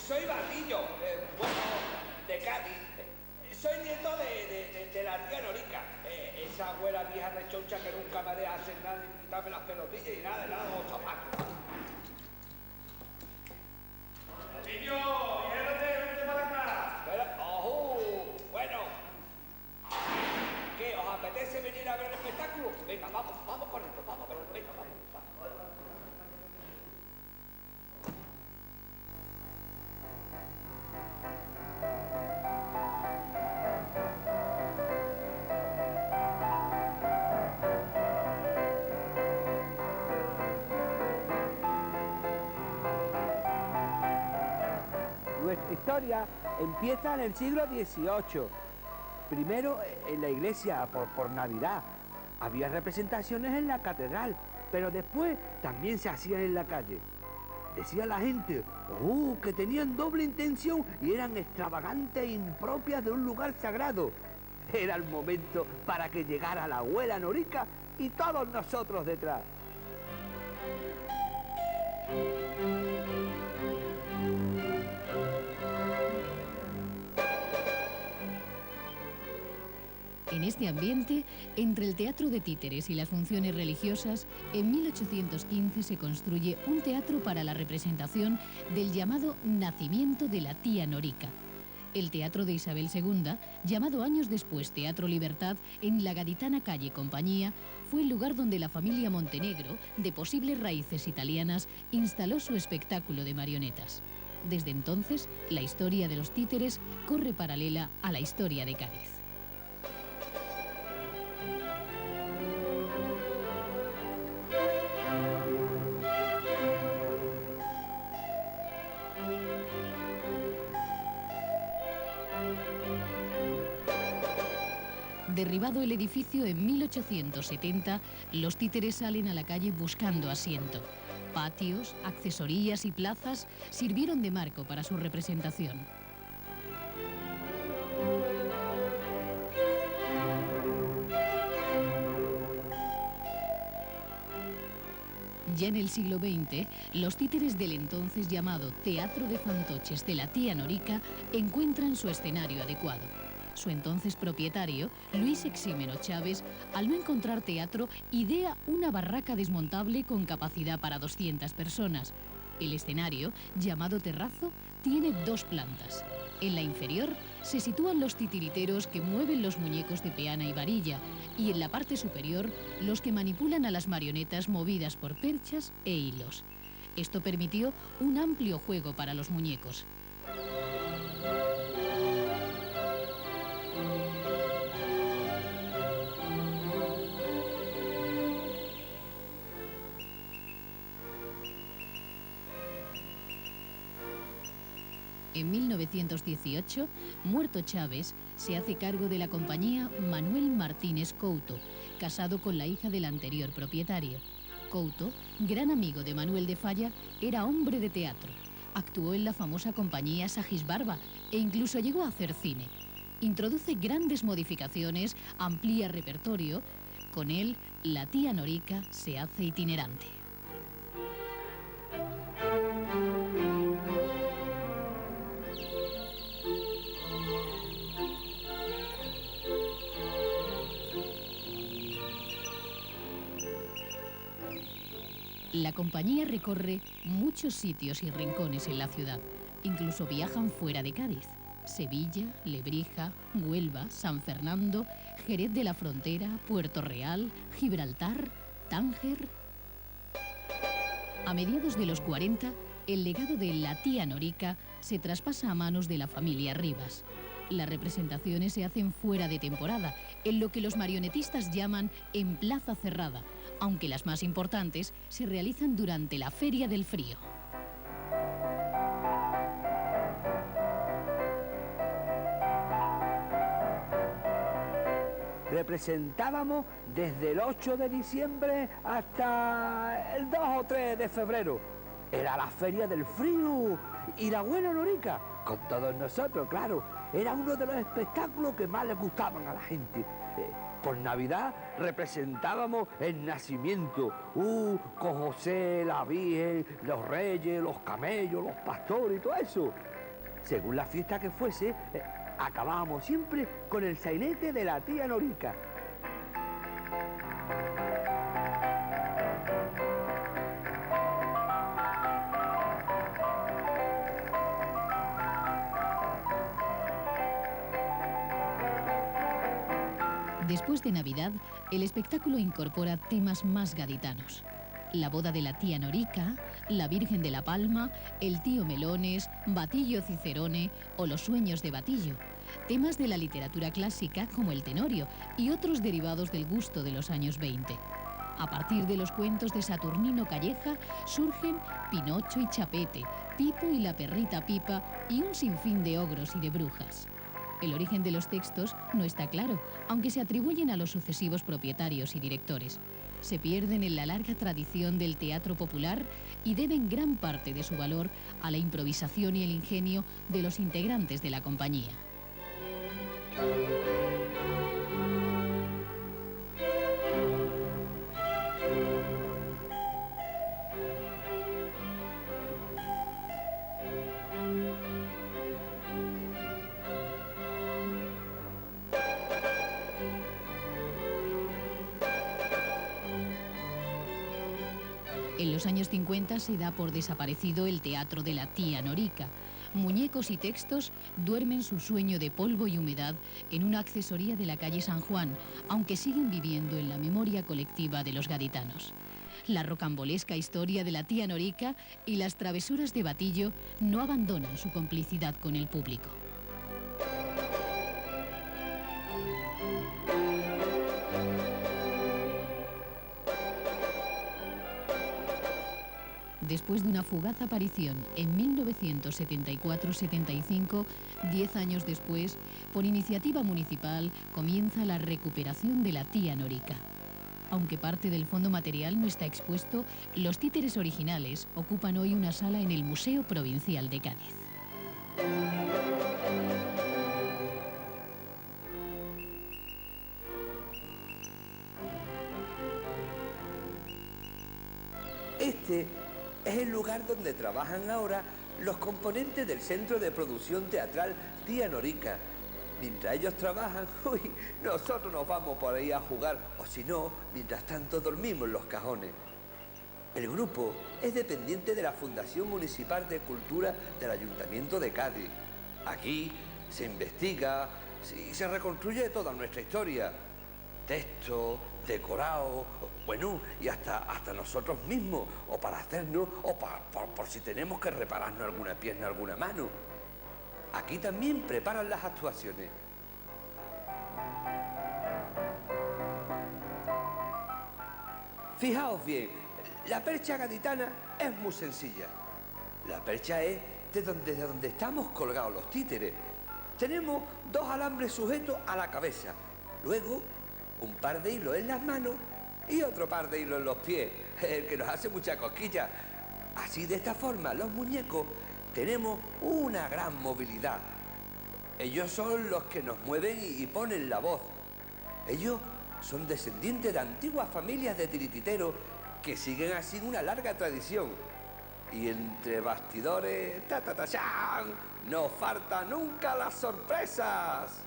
soy Batillo, bueno, de Cádiz. Soy nieto de la tía Norica, esa abuela vieja rechoncha que nunca me deja hacer nada ni quitarme las pelotillas y nada, los zapatos. Batillo, vente para acá. Bueno. ¿Qué? ¿Os apetece venir a ver el espectáculo? Venga, vamos con esto, vamos. Nuestra historia empieza en el siglo XVIII. Primero en la iglesia, por Navidad. Había representaciones en la catedral, pero después también se hacían en la calle. Decía la gente, que tenían doble intención y eran extravagantes e impropias de un lugar sagrado. Era el momento para que llegara la abuela Norica y todos nosotros detrás. En este ambiente, entre el teatro de títeres y las funciones religiosas, en 1815 se construye un teatro para la representación del llamado Nacimiento de la tía Norica. El teatro de Isabel II, llamado años después Teatro Libertad, en la gaditana calle Compañía, fue el lugar donde la familia Montenegro, de posibles raíces italianas, instaló su espectáculo de marionetas. Desde entonces, la historia de los títeres corre paralela a la historia de Cádiz. Derribado el edificio en 1870, los títeres salen a la calle buscando asiento. Patios, accesorías y plazas sirvieron de marco para su representación. Ya en el siglo XX, los títeres del entonces llamado Teatro de Fantoches de la tía Norica encuentran su escenario adecuado. Su entonces propietario, Luis Exímeno Chávez, al no encontrar teatro, idea una barraca desmontable con capacidad para 200 personas. El escenario, llamado terrazo, tiene 2 plantas. En la inferior se sitúan los titiriteros que mueven los muñecos de peana y varilla, y en la parte superior, los que manipulan a las marionetas movidas por perchas e hilos. Esto permitió un amplio juego para los muñecos. En 1918, muerto Chávez, se hace cargo de la compañía Manuel Martínez Couto, casado con la hija del anterior propietario. Couto, gran amigo de Manuel de Falla, era hombre de teatro. Actuó en la famosa compañía Sagisbarba e incluso llegó a hacer cine. Introduce grandes modificaciones, amplía repertorio. Con él, la tía Norica se hace itinerante. La compañía recorre muchos sitios y rincones en la ciudad. Incluso viajan fuera de Cádiz. Sevilla, Lebrija, Huelva, San Fernando, Jerez de la Frontera, Puerto Real, Gibraltar, Tánger. A mediados de los 40, el legado de la tía Norica se traspasa a manos de la familia Rivas. Las representaciones se hacen fuera de temporada, en lo que los marionetistas llaman en plaza cerrada, aunque las más importantes se realizan durante la Feria del Frío. Representábamos desde el 8 de diciembre hasta el 2 o 3 de febrero. Era la Feria del Frío y la abuela Norica, con todos nosotros, claro. Era uno de los espectáculos que más les gustaban a la gente. Por Navidad representábamos el nacimiento, con José, la Virgen, los reyes, los camellos, los pastores y todo eso. según la fiesta que fuese, acabábamos siempre con el sainete de la tía Norica. Después de Navidad, el espectáculo incorpora temas más gaditanos. La boda de la tía Norica, la Virgen de la Palma, el tío Melones, Batillo Cicerone o los sueños de Batillo. Temas de la literatura clásica como el Tenorio y otros derivados del gusto de los años 20. A partir de los cuentos de Saturnino Calleja surgen Pinocho y Chapete, Pipo y la perrita Pipa y un sinfín de ogros y de brujas. El origen de los textos no está claro, aunque se atribuyen a los sucesivos propietarios y directores. Se pierden en la larga tradición del teatro popular y deben gran parte de su valor a la improvisación y el ingenio de los integrantes de la compañía. En los años 50 se da por desaparecido el teatro de la tía Norica. Muñecos y textos duermen su sueño de polvo y humedad en una accesoría de la calle San Juan, aunque siguen viviendo en la memoria colectiva de los gaditanos. La rocambolesca historia de la tía Norica y las travesuras de Batillo no abandonan su complicidad con el público. Después de una fugaz aparición en 1974-75, 10 años después, por iniciativa municipal, comienza la recuperación de la tía Norica. Aunque parte del fondo material no está expuesto, los títeres originales ocupan hoy una sala en el Museo Provincial de Cádiz. Este es el lugar donde trabajan ahora los componentes del Centro de Producción Teatral Tía Norica. Mientras ellos trabajan, nosotros nos vamos por ahí a jugar, o si no, mientras tanto dormimos en los cajones. El grupo es dependiente de la Fundación Municipal de Cultura del Ayuntamiento de Cádiz. Aquí se investiga y se reconstruye toda nuestra historia. Texto, decorado, bueno, y hasta nosotros mismos, o para hacernos, o por si tenemos que repararnos alguna pierna, alguna mano. Aquí también preparan las actuaciones. Fijaos bien, la percha gaditana es muy sencilla. La percha es de donde estamos colgados los títeres. Tenemos 2 alambres sujetos a la cabeza, luego un par de hilos en las manos y otro par de hilos en los pies, el que nos hace mucha cosquilla. Así, de esta forma, los muñecos tenemos una gran movilidad. Ellos son los que nos mueven y ponen la voz. Ellos son descendientes de antiguas familias de tirititeros que siguen así una larga tradición. Y entre bastidores, ¡chan! No faltan nunca las sorpresas.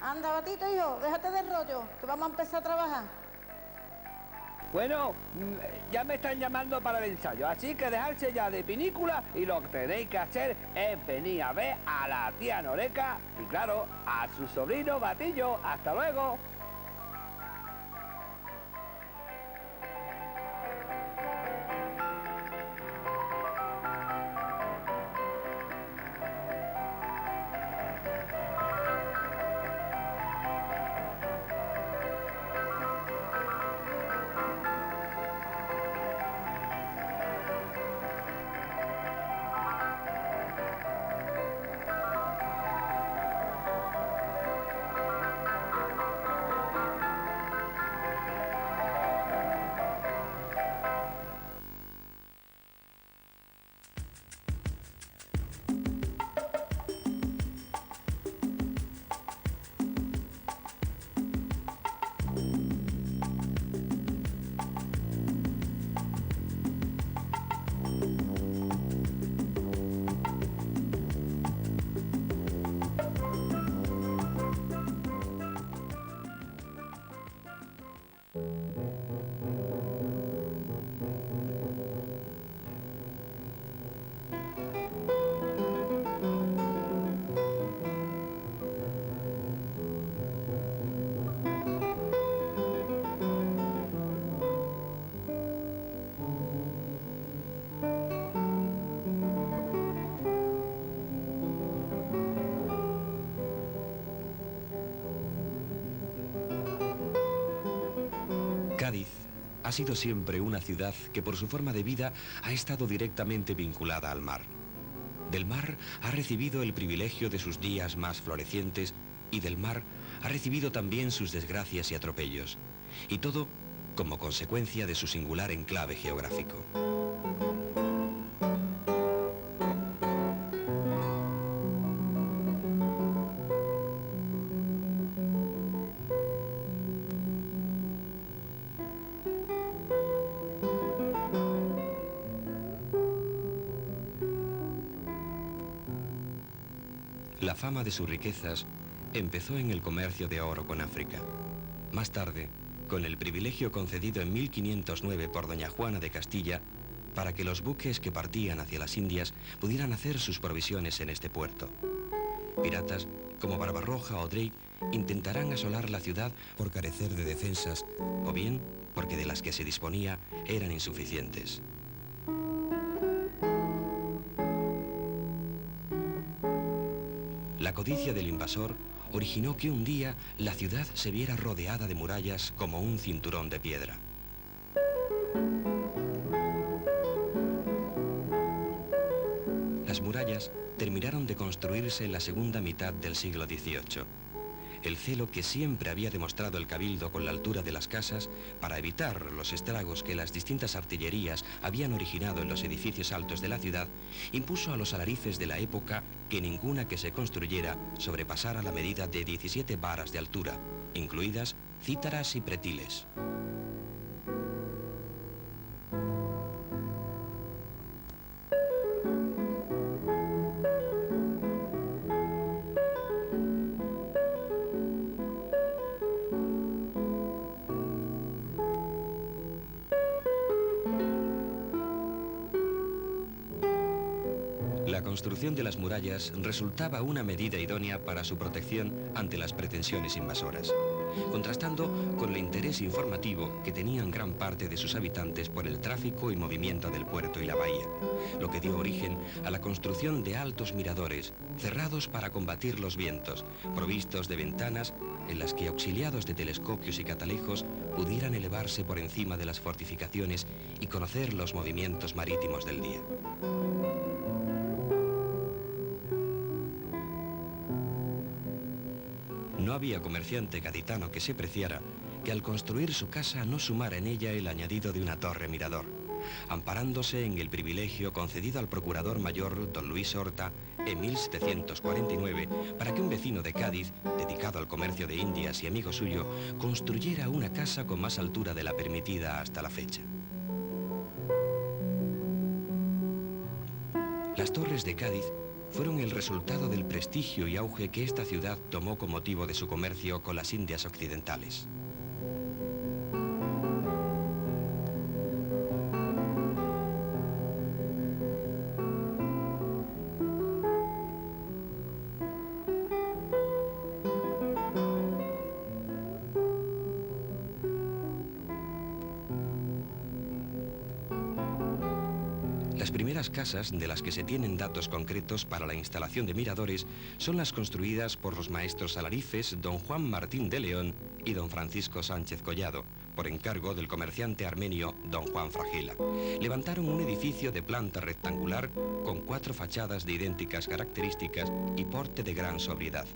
Anda, Batito, hijo, déjate de rollo, que vamos a empezar a trabajar. Bueno, ya me están llamando para el ensayo, así que dejarse ya de pinícula y lo que tenéis que hacer es venir a ver a la tía Norica y, claro, a su sobrino Batillo. ¡Hasta luego! Cádiz ha sido siempre una ciudad que por su forma de vida ha estado directamente vinculada al mar. Del mar ha recibido el privilegio de sus días más florecientes y del mar ha recibido también sus desgracias y atropellos. Y todo como consecuencia de su singular enclave geográfico. La fama de sus riquezas empezó en el comercio de oro con África. Más tarde, con el privilegio concedido en 1509 por doña Juana de Castilla, para que los buques que partían hacia las Indias pudieran hacer sus provisiones en este puerto. Piratas como Barbarroja o Drake intentarán asolar la ciudad por carecer de defensas, o bien porque de las que se disponía eran insuficientes. La codicia del invasor originó que un día la ciudad se viera rodeada de murallas como un cinturón de piedra. Las murallas terminaron de construirse en la segunda mitad del siglo XVIII. El celo que siempre había demostrado el cabildo con la altura de las casas para evitar los estragos que las distintas artillerías habían originado en los edificios altos de la ciudad, impuso a los alarifes de la época que ninguna que se construyera sobrepasara la medida de 17 varas de altura, incluidas cítaras y pretiles. La construcción de las murallas resultaba una medida idónea para su protección ante las pretensiones invasoras, contrastando con el interés informativo que tenían gran parte de sus habitantes por el tráfico y movimiento del puerto y la bahía, lo que dio origen a la construcción de altos miradores, cerrados para combatir los vientos, provistos de ventanas en las que, auxiliados de telescopios y catalejos, pudieran elevarse por encima de las fortificaciones y conocer los movimientos marítimos del día. No había comerciante gaditano que se preciara que al construir su casa no sumara en ella el añadido de una torre mirador, amparándose en el privilegio concedido al procurador mayor don Luis Horta en 1749 para que un vecino de Cádiz, dedicado al comercio de Indias y amigo suyo, construyera una casa con más altura de la permitida hasta la fecha. Las torres de Cádiz fueron el resultado del prestigio y auge que esta ciudad tomó con motivo de su comercio con las Indias occidentales. Las primeras casas de las que se tienen datos concretos para la instalación de miradores son las construidas por los maestros alarifes don Juan Martín de León y don Francisco Sánchez Collado, por encargo del comerciante armenio don Juan Fragila. Levantaron un edificio de planta rectangular con 4 fachadas de idénticas características y porte de gran sobriedad,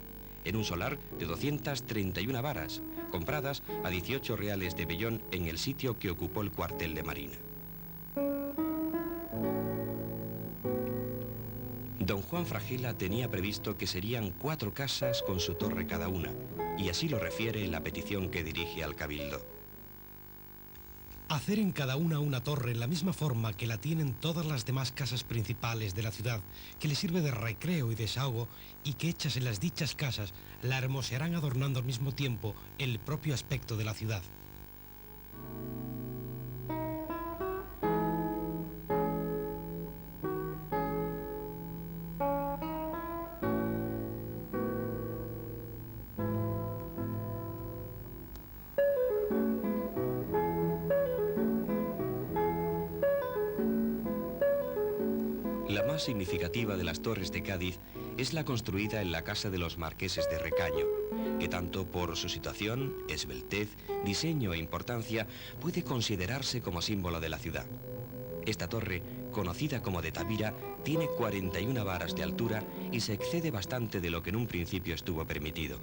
en un solar de 231 varas, compradas a 18 reales de vellón en el sitio que ocupó el cuartel de marina. Don Juan Fragila tenía previsto que serían 4 casas con su torre cada una, y así lo refiere en la petición que dirige al cabildo. Hacer en cada una torre en la misma forma que la tienen todas las demás casas principales de la ciudad, que le sirve de recreo y desahogo, y que hechas en las dichas casas la hermosearán adornando al mismo tiempo el propio aspecto de la ciudad. más significativa de las torres de Cádiz es la construida en la casa de los marqueses de Recaño, que tanto por su situación, esbeltez, diseño e importancia puede considerarse como símbolo de la ciudad. Esta torre, conocida como de Tavira, tiene 41 varas de altura y se excede bastante de lo que en un principio estuvo permitido.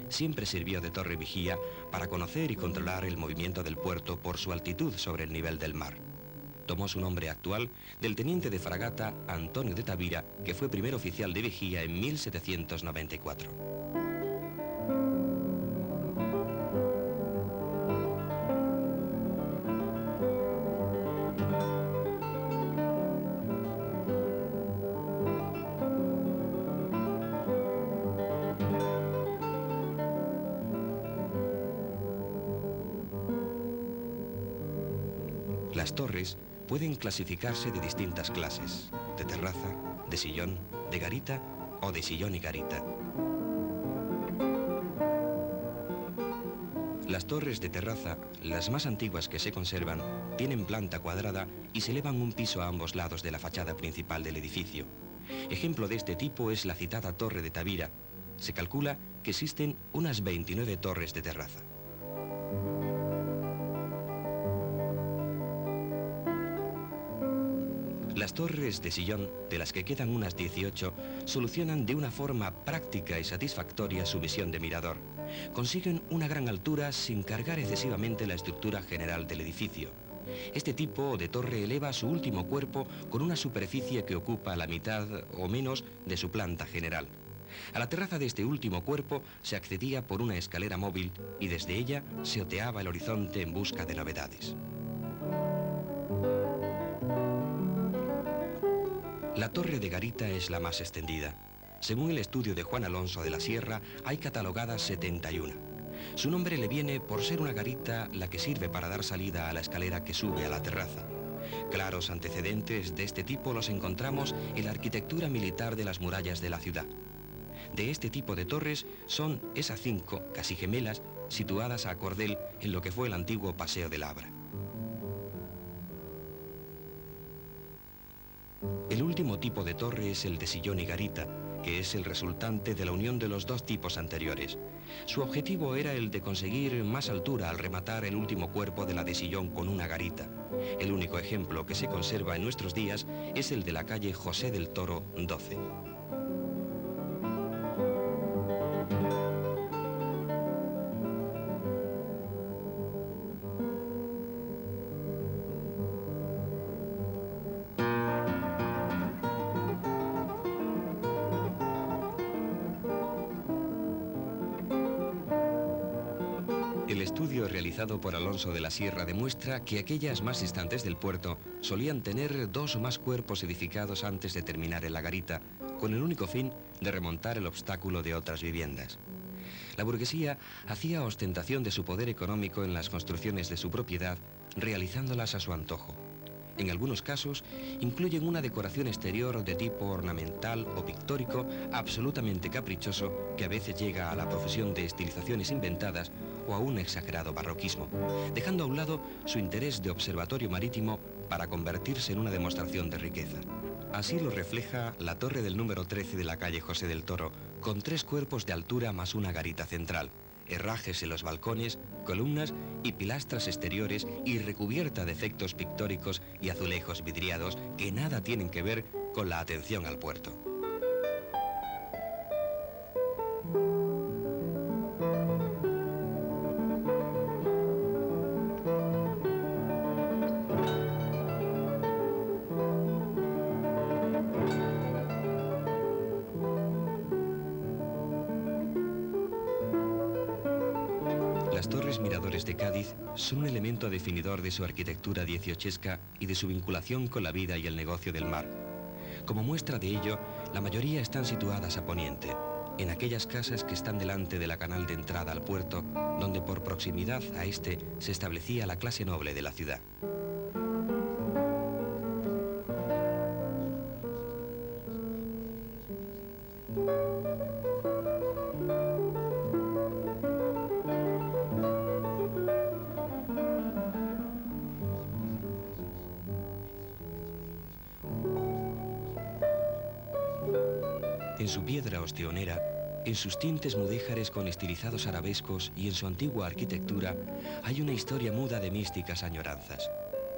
Siempre sirvió de torre vigía para conocer y controlar el movimiento del puerto por su altitud sobre el nivel del mar. Tomó su nombre actual del teniente de fragata Antonio de Tavira, que fue primer oficial de vigía en 1794. Las torres pueden clasificarse de distintas clases: de terraza, de sillón, de garita o de sillón y garita. Las torres de terraza, las más antiguas que se conservan, tienen planta cuadrada y se elevan un piso a ambos lados de la fachada principal del edificio. Ejemplo de este tipo es la citada Torre de Tavira. Se calcula que existen unas 29 torres de terraza. Las torres de sillón, de las que quedan unas 18, solucionan de una forma práctica y satisfactoria su visión de mirador. Consiguen una gran altura sin cargar excesivamente la estructura general del edificio. Este tipo de torre eleva su último cuerpo con una superficie que ocupa la mitad o menos de su planta general. A la terraza de este último cuerpo se accedía por una escalera móvil y desde ella se oteaba el horizonte en busca de novedades. La torre de garita es la más extendida. Según el estudio de Juan Alonso de la Sierra, hay catalogadas 71. Su nombre le viene por ser una garita la que sirve para dar salida a la escalera que sube a la terraza. Claros antecedentes de este tipo los encontramos en la arquitectura militar de las murallas de la ciudad. De este tipo de torres son esas 5, casi gemelas, situadas a cordel en lo que fue el antiguo Paseo de Labra. El último tipo de torre es el de sillón y garita, que es el resultante de la unión de los dos tipos anteriores. Su objetivo era el de conseguir más altura al rematar el último cuerpo de la de sillón con una garita. El único ejemplo que se conserva en nuestros días es el de la calle José del Toro 12. El estudio realizado por Alonso de la Sierra demuestra que aquellas más distantes del puerto solían tener 2 o más cuerpos edificados antes de terminar en la garita, con el único fin de remontar el obstáculo de otras viviendas. La burguesía hacía ostentación de su poder económico en las construcciones de su propiedad, realizándolas a su antojo. En algunos casos, incluyen una decoración exterior de tipo ornamental o pictórico absolutamente caprichoso que a veces llega a la profesión de estilizaciones inventadas o a un exagerado barroquismo, dejando a un lado su interés de observatorio marítimo para convertirse en una demostración de riqueza. Así lo refleja la torre del número 13 de la calle José del Toro, con 3 cuerpos de altura más una garita central, herrajes en los balcones, columnas y pilastras exteriores y recubierta de efectos pictóricos y azulejos vidriados que nada tienen que ver con la atención al puerto. Las torres miradores de Cádiz son un elemento definidor de su arquitectura dieciochesca y de su vinculación con la vida y el negocio del mar. Como muestra de ello, la mayoría están situadas a poniente, en aquellas casas que están delante de la canal de entrada al puerto, donde por proximidad a este se establecía la clase noble de la ciudad. En su piedra ostionera, en sus tintes mudéjares con estilizados arabescos y en su antigua arquitectura, hay una historia muda de místicas añoranzas.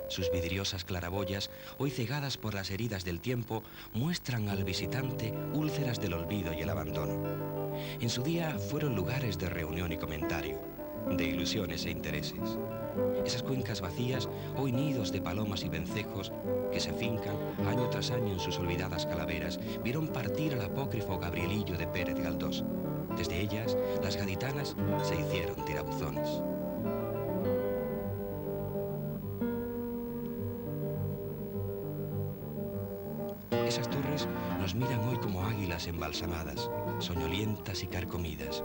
Sus vidriosas claraboyas, hoy cegadas por las heridas del tiempo, muestran al visitante úlceras del olvido y el abandono. En su día fueron lugares de reunión y comentario, de ilusiones e intereses. Esas cuencas vacías, hoy nidos de palomas y vencejos, que se fincan año tras año en sus olvidadas calaveras, vieron partir al apócrifo Gabrielillo de Pérez Galdós. Desde ellas, las gaditanas se hicieron tirabuzones. Esas torres nos miran hoy como águilas embalsamadas, soñolientas y carcomidas.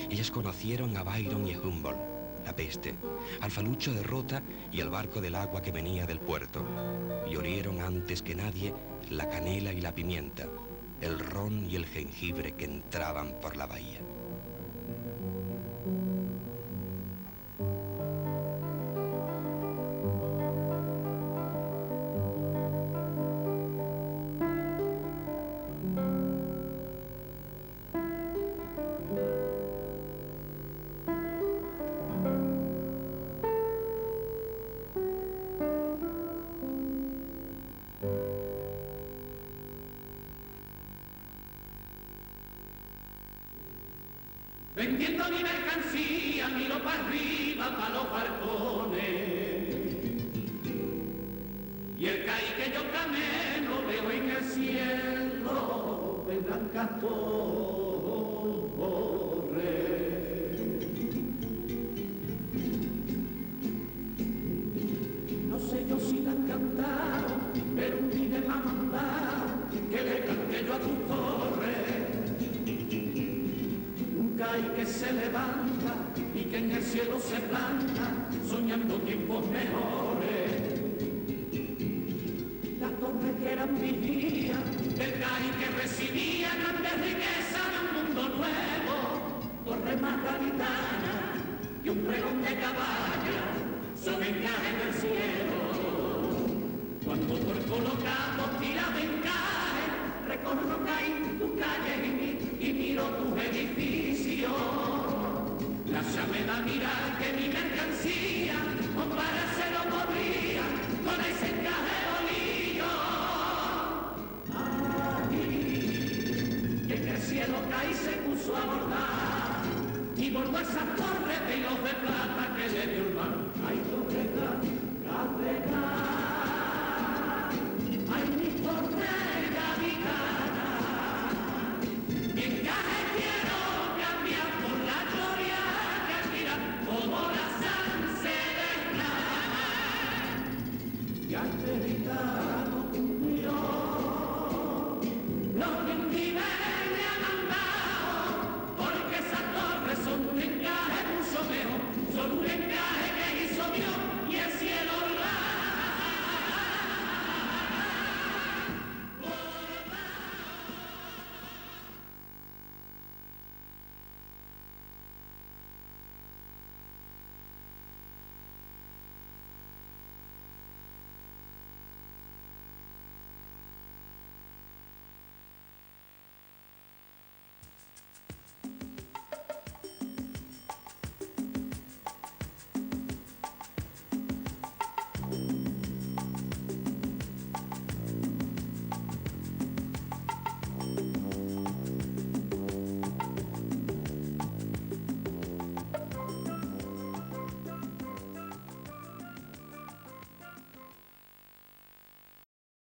Ellas conocieron a Byron y a Humboldt, la peste, al falucho de Rota y al barco del agua que venía del puerto, y olieron antes que nadie la canela y la pimienta, el ron y el jengibre que entraban por la bahía. Vendiendo mi mercancía, miro para arriba, para los balcones. Y el caí que yo camino veo en el cielo de blancas torres. No sé yo si la han cantado, pero un día me ha mandado que le cante yo a tu torre. Y que se levanta y que en el cielo se planta soñando tiempos mejores. Las torres que eran vigías del CAI que recibía grandes riquezas de un mundo nuevo, torres más gaditanas que un pregón de caballa son encajes del cielo. Cuando por colocado tirado encaje recorro CAI tus calles y miro tus edificios. La me da mirar que mi mercancía compararse no podría con ese encaje olillo. Aquí, que en el cielo CAI se puso a bordar y bordó esas torres de hilos de plata que le dio el mar. Ay, torre, cadena.